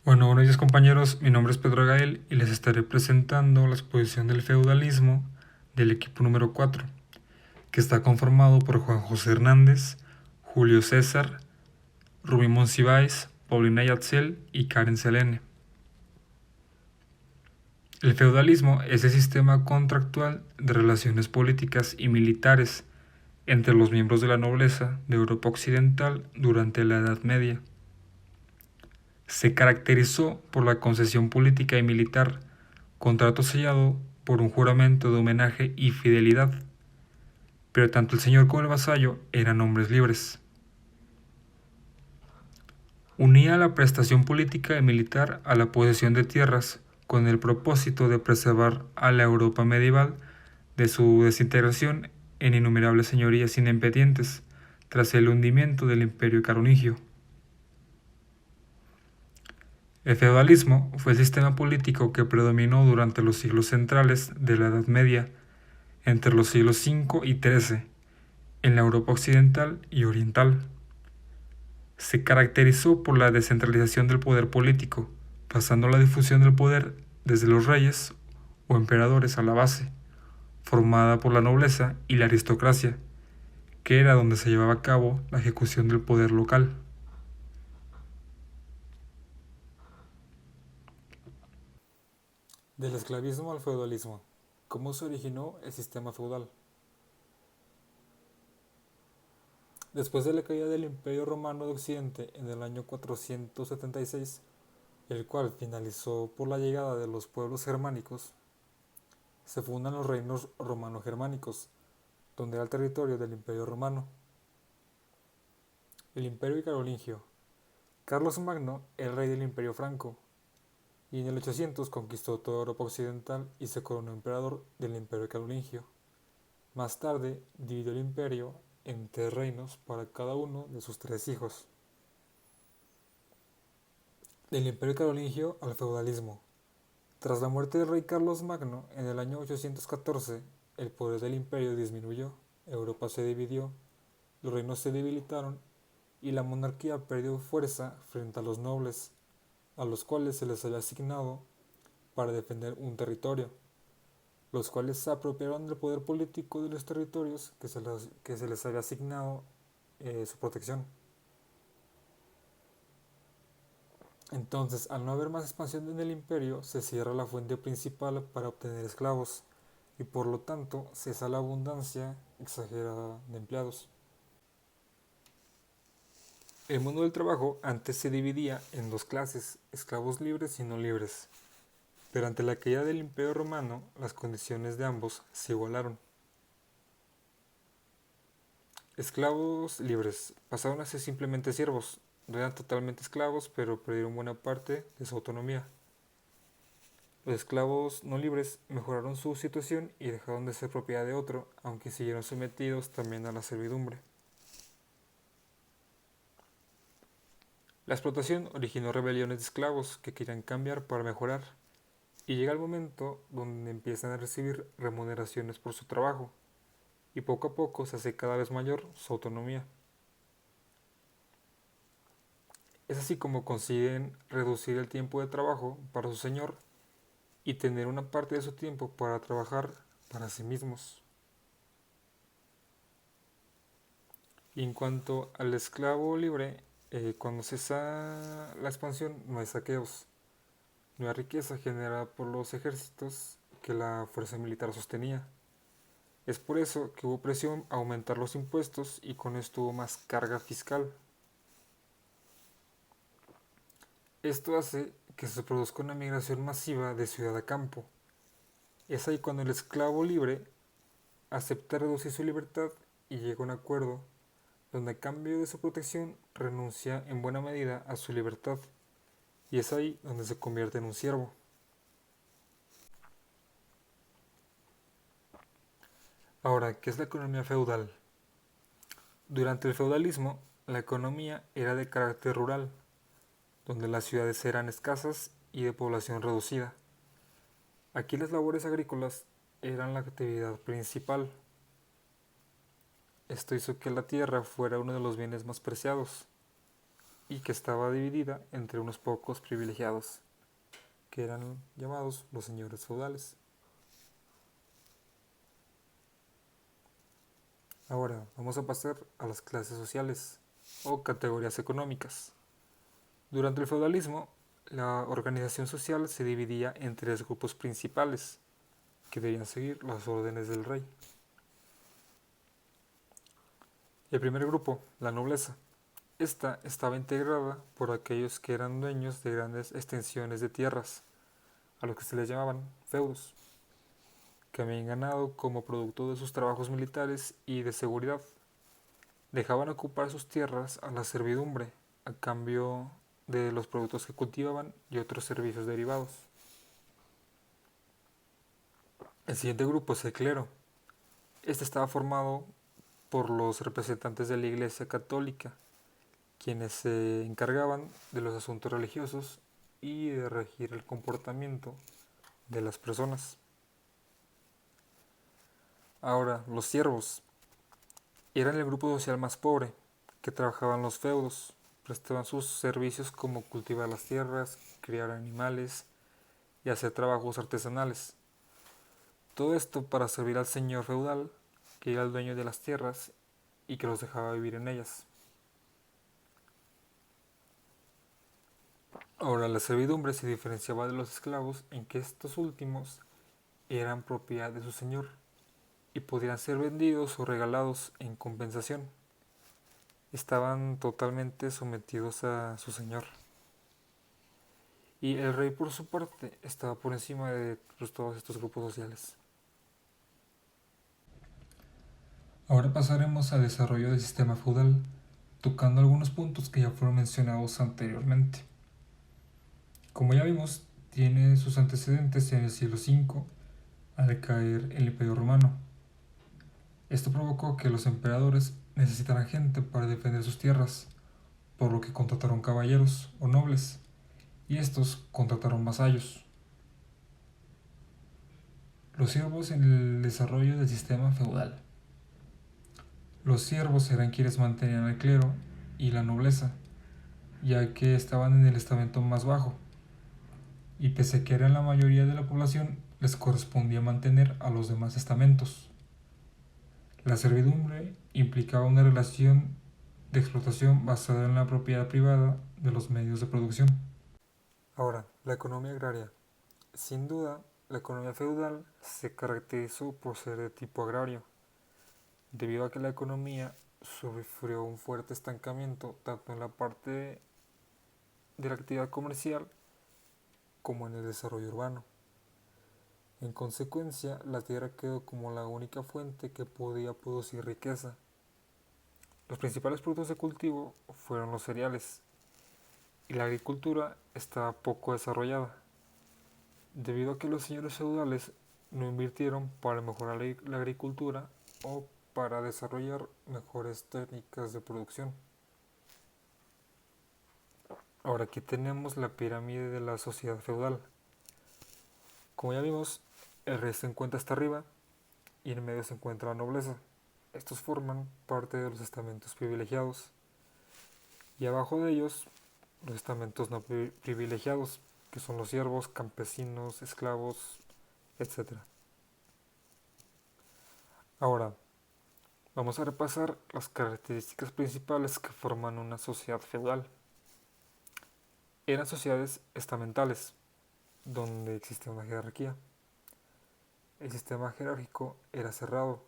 Buenos días compañeros, mi nombre es Pedro Gael y les estaré presentando la exposición del feudalismo del equipo número 4, que está conformado por Juan José Hernández, Julio César, Rubí Monsiváis, Paulina Yatzel y Karen Selene. El feudalismo es el sistema contractual de relaciones políticas y militares entre los miembros de la nobleza de Europa Occidental durante la Edad Media. Se caracterizó por la concesión política y militar, contrato sellado por un juramento de homenaje y fidelidad, pero tanto el señor como el vasallo eran hombres libres. Unía la prestación política y militar a la posesión de tierras con el propósito de preservar a la Europa medieval de su desintegración en innumerables señorías independientes tras el hundimiento del imperio carolingio. El feudalismo fue el sistema político que predominó durante los siglos centrales de la Edad Media, entre los siglos V y XIII, en la Europa occidental y oriental. Se caracterizó por la descentralización del poder político, pasando la difusión del poder desde los reyes o emperadores a la base, formada por la nobleza y la aristocracia, que era donde se llevaba a cabo la ejecución del poder local. Del esclavismo al feudalismo. ¿Cómo se originó el sistema feudal? Después de la caída del Imperio Romano de Occidente en el año 476, el cual finalizó por la llegada de los pueblos germánicos, se fundan los reinos romano-germánicos, donde era el territorio del Imperio Romano. El Imperio Carolingio. Carlos Magno era el rey del Imperio Franco, y en el 800 conquistó toda Europa occidental y se coronó emperador del Imperio Carolingio. Más tarde dividió el imperio en 3 reinos para cada uno de sus 3 hijos. Del Imperio Carolingio al feudalismo. Tras la muerte del rey Carlos Magno en el año 814, el poder del imperio disminuyó, Europa se dividió, los reinos se debilitaron y la monarquía perdió fuerza frente a los nobles, a los cuales se les había asignado para defender un territorio, los cuales se apropiaron del poder político de los territorios que se les había asignado su protección. Entonces, al no haber más expansión en el imperio, se cierra la fuente principal para obtener esclavos y por lo tanto cesa la abundancia exagerada de empleados. El mundo del trabajo antes se dividía en 2 clases, esclavos libres y no libres, pero ante la caída del Imperio Romano las condiciones de ambos se igualaron. Esclavos libres pasaron a ser simplemente siervos, no eran totalmente esclavos, pero perdieron buena parte de su autonomía. Los esclavos no libres mejoraron su situación y dejaron de ser propiedad de otro, aunque siguieron sometidos también a la servidumbre. La explotación originó rebeliones de esclavos que querían cambiar para mejorar, y llega el momento donde empiezan a recibir remuneraciones por su trabajo, y poco a poco se hace cada vez mayor su autonomía. Es así como consiguen reducir el tiempo de trabajo para su señor y tener una parte de su tiempo para trabajar para sí mismos. Y en cuanto al esclavo libre, cuando cesa la expansión no hay saqueos, no hay riqueza generada por los ejércitos que la fuerza militar sostenía. Es por eso que hubo presión a aumentar los impuestos y con esto hubo más carga fiscal. Esto hace que se produzca una migración masiva de ciudad a campo. Es ahí cuando el esclavo libre acepta reducir su libertad y llega a un acuerdo donde a cambio de su protección renuncia en buena medida a su libertad, y es ahí donde se convierte en un siervo. Ahora, ¿qué es la economía feudal? Durante el feudalismo, la economía era de carácter rural, donde las ciudades eran escasas y de población reducida. Aquí las labores agrícolas eran la actividad principal. Esto hizo que la tierra fuera uno de los bienes más preciados. y que estaba dividida entre unos pocos privilegiados, que eran llamados los señores feudales. Ahora vamos a pasar a las clases sociales o categorías económicas. Durante el feudalismo, la organización social se dividía en tres grupos principales que debían seguir las órdenes del rey. El primer grupo, la nobleza. Esta estaba integrada por aquellos que eran dueños de grandes extensiones de tierras, a los que se les llamaban feudos, que habían ganado como producto de sus trabajos militares y de seguridad. Dejaban ocupar sus tierras a la servidumbre, a cambio de los productos que cultivaban y otros servicios derivados. El siguiente grupo es el clero. Este estaba formado por los representantes de la Iglesia Católica, quienes se encargaban de los asuntos religiosos y de regir el comportamiento de las personas. Ahora, los siervos eran el grupo social más pobre, que trabajaban los feudos, prestaban sus servicios como cultivar las tierras, criar animales y hacer trabajos artesanales. Todo esto para servir al señor feudal, que era el dueño de las tierras y que los dejaba vivir en ellas. Ahora, la servidumbre se diferenciaba de los esclavos en que estos últimos eran propiedad de su señor y podían ser vendidos o regalados en compensación. Estaban totalmente sometidos a su señor. Y el rey, por su parte, estaba por encima de todos estos grupos sociales. Ahora pasaremos al desarrollo del sistema feudal, tocando algunos puntos que ya fueron mencionados anteriormente. Como ya vimos, tiene sus antecedentes en el siglo V, al caer el Imperio Romano. Esto provocó que los emperadores necesitaran gente para defender sus tierras, por lo que contrataron caballeros o nobles, y estos contrataron vasallos. Los siervos en el desarrollo del sistema feudal. Los siervos eran quienes mantenían al clero y la nobleza, ya que estaban en el estamento más bajo, y pese a que eran la mayoría de la población, les correspondía mantener a los demás estamentos. La servidumbre implicaba una relación de explotación basada en la propiedad privada de los medios de producción. Ahora, la economía agraria. Sin duda, la economía feudal se caracterizó por ser de tipo agrario, debido a que la economía sufrió un fuerte estancamiento tanto en la parte de la actividad comercial como en el desarrollo urbano. En consecuencia, la tierra quedó como la única fuente que podía producir riqueza. Los principales productos de cultivo fueron los cereales, y la agricultura estaba poco desarrollada, debido a que los señores feudales no invirtieron para mejorar la agricultura o para desarrollar mejores técnicas de producción. Ahora aquí tenemos la pirámide de la sociedad feudal. Como ya vimos, el rey se encuentra hasta arriba y en medio se encuentra la nobleza. Estos forman parte de los estamentos privilegiados y abajo de ellos los estamentos no privilegiados, que son los siervos, campesinos, esclavos, etc. Ahora, vamos a repasar las características principales que forman una sociedad feudal. Eran sociedades estamentales, donde existía una jerarquía. El sistema jerárquico era cerrado.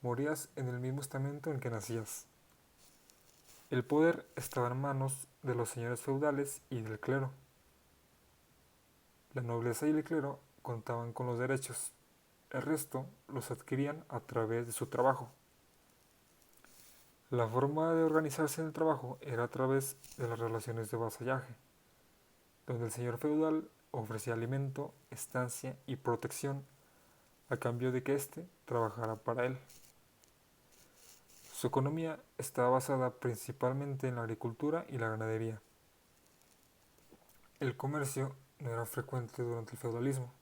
Morías en el mismo estamento en que nacías. El poder estaba en manos de los señores feudales y del clero. La nobleza y el clero contaban con los derechos. El resto los adquirían a través de su trabajo. La forma de organizarse en el trabajo era a través de las relaciones de vasallaje, donde el señor feudal ofrecía alimento, estancia y protección a cambio de que éste trabajara para él. Su economía estaba basada principalmente en la agricultura y la ganadería. El comercio no era frecuente durante el feudalismo.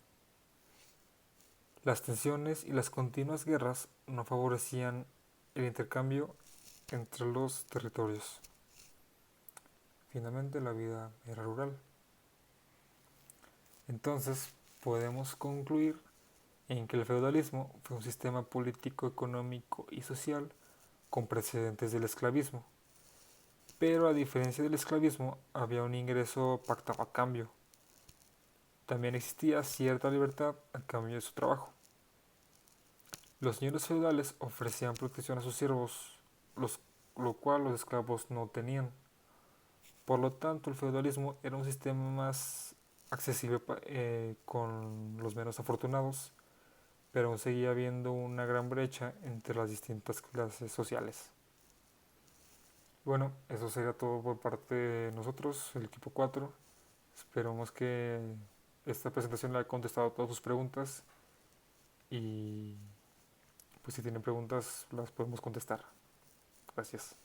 Las tensiones y las continuas guerras no favorecían el intercambio entre los territorios. finalmente la vida era rural. Entonces podemos concluir en que el feudalismo fue un sistema político, económico y social con precedentes del esclavismo. Pero a diferencia del esclavismo, había un ingreso pactado a cambio. También existía cierta libertad a cambio de su trabajo. Los señores feudales ofrecían protección a sus siervos, los- lo cual los esclavos no tenían. Por lo tanto, el feudalismo era un sistema más accesible con los menos afortunados, pero aún seguía habiendo una gran brecha entre las distintas clases sociales. Bueno, eso sería todo por parte de nosotros, el equipo 4. Esperamos que esta presentación le haya contestado todas sus preguntas y pues si tienen preguntas las podemos contestar. Gracias.